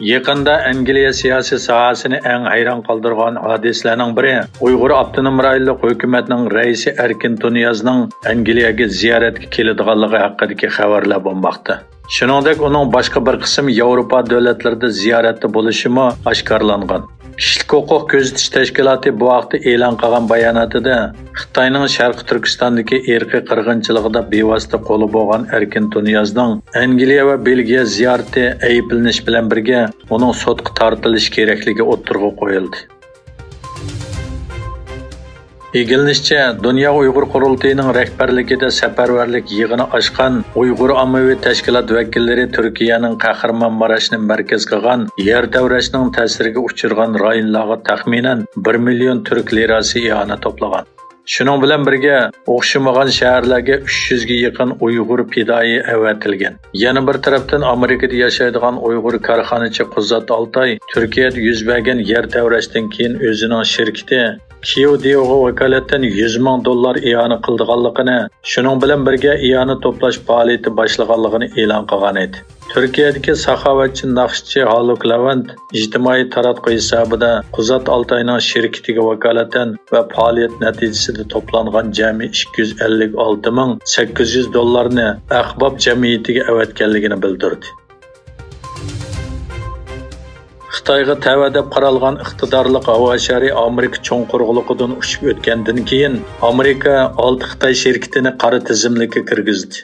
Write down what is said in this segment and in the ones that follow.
Yaqında Angliya siyosiy sohasini eng hayron qoldirgan hodisalarning biri Uyg'ur avtonom rayonlik hukumatning raisi Erkin Tunyazning Angliyaga ziyoratga keladiganligi haqidagi xabarlar bo'lmoqda. Shuningdek, uning boshqa bir qism Yevropa davlatlarida ziyoratda bo'lishi ham oshkorlangan. Kishilik huquq kuzatish tashkiloti bu vaqtda e'lon qilgan bayonotida Xitoyning Sharq Turkistondagi irqiy qirg'inchiligida bevosita qo'li bo'lgan Erkin Tunyazning Angliya va Belgiya ziyorati ayblanish bilan birga uning sudga tortilishi kerakligi o'ttirg'a qo'yildi. Egilinishçe, Dünya Uyghur Qurultayı'nın rehberligida safarbarlik yig'ini ochgan Uyg'ur ommaviy tashkilot vakillari Turkiyaning Kahramanmaraşni markaz qilgan yer davrashining ta'siriga uchirgan rayonlarga taxminan 1 million turk lirasi iona to'plagan. Shuning bilan birga o'xshamagan shaharlarga 300 ga yaqin Uyg'ur fidoi avatilgan. Yana bir tarafdan Amerikada yashaydigan Uyg'ur korxonachi Quzat Altay Turkiyada yuz bergan yer davrashidan keyin o'zining shirkati Kiyevdagi vakolatdan $100,000 iona qildiganligini, shuning bilan birga iona to'plash faoliyati boshlaganligini e'lon qilgan edi. Turkiyadagi saxovatchi naqshchi Haluk Levant ijtimoiy taratquy hisobida Quzat Altayning shirkatiga vakolatan va faoliyat natijasida to'plangan jami $256,800 ni Ahbab jamiyatiga avatganligini bildirdi. Xitoyga tavada qaralgan iqtidorli havo shari Amerika cho'nqurg'uligidan uchib o'tgandan keyin Amerika 6 Xitoy shirkatini qora tizimlikka kirgizdi.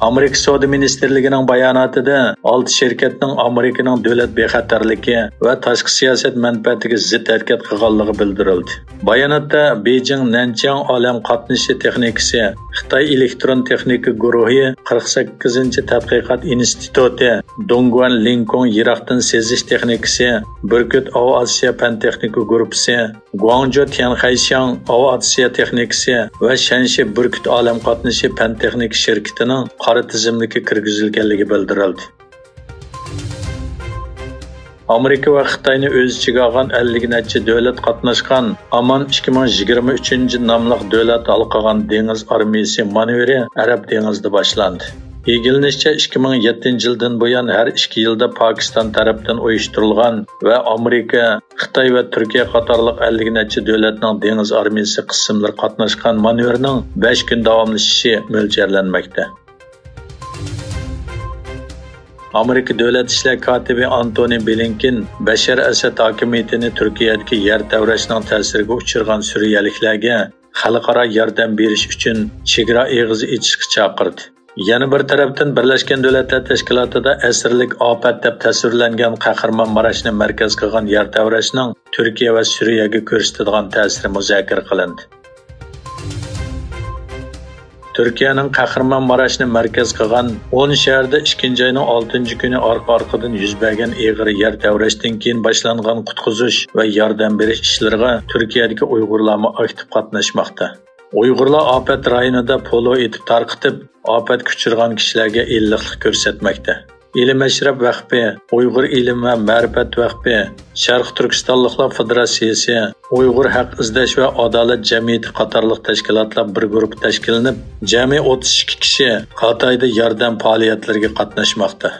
Amerika Savdo ministerligining bayonotida 6 shirkatning Amerikaning davlat bexatarligi va tashqi siyosat manfaatiga zid harakat qilganligi bildirildi. Bayonotda Beijing Nanchang olam qatnashi texnikasi, Xitoy elektron texnika guruhi, 48-tadqiqot instituti, Dongguan Lincoln yiroqdan sezish texnikasi, Burkut Osiyo fan texnika guruhi, Guangzhou Tianhaishan Osiyo texnikasi va Shanxi Burkut olam qatnashi fan texnika shirkatining qora tizimlikka kirgizilganligi bildirildi. Amerika va Xitoyni o'z ichiga olgan 50 necha davlat qatnashgan Aman 2023 nomli davlat halqagan dengiz armiyasi manevri Arab dengizida boshlandi. Egilinishçe 2007 yıldan buyon har 2 yilda Pokiston tarafdan uyushtirilgan va Amerika, Xitoy va Turkiya qatorliq 50 necha davlatning dengiz armiyasi qismlari qatnashgan manevrning 5 kun davomlashishi mo'ljallanmoqda. Amerika Davlat ishlar kotibi Antony Blinken Bashar Asad hokimiyatini Turkiyadagi yer davrashining ta'siriga uchirgan suriyaliklarga xalqaro yordam berish uchun chegara eg'izi ichishga chaqirdi. Yana bir tarafdan Birlashgan Davlatlar Tashkilotida asrlik ofat deb tasvirlangan Kahramanmaraşni markaz qilgan yer davrashining Turkiya va Suriyaga ko'rsatadigan ta'siri muzokara qilindi. Türkiye'nin Kahramanmaraşni markaz qilgan 10 shaharda 2-oyning 6-kuni orqa-orqadan yuz bergan eg'ir yer davrashidan keyin boshlangan qutqizish va yordam berish ishlariga Turkiyadagi Uyg'urlar aktiv qatnashmoqda. Uyg'urlar ofat rayonida polo etib tarqitib, ofat kuchirgan kishilarga illiqlik ko'rsatmoqda. İlim Eşref Vakfı, Uyghur İlim ve Ma'rifat Vakfı, Sharq Turkistonliklar Federatsiyasi, Uyghur Haq izlash va Adolat jamiyati qatorliq tashkilotlar bir guruh tashkillanib, jami 32 kishi Xitoyda yordam faoliyatlariga qatnashmoqda.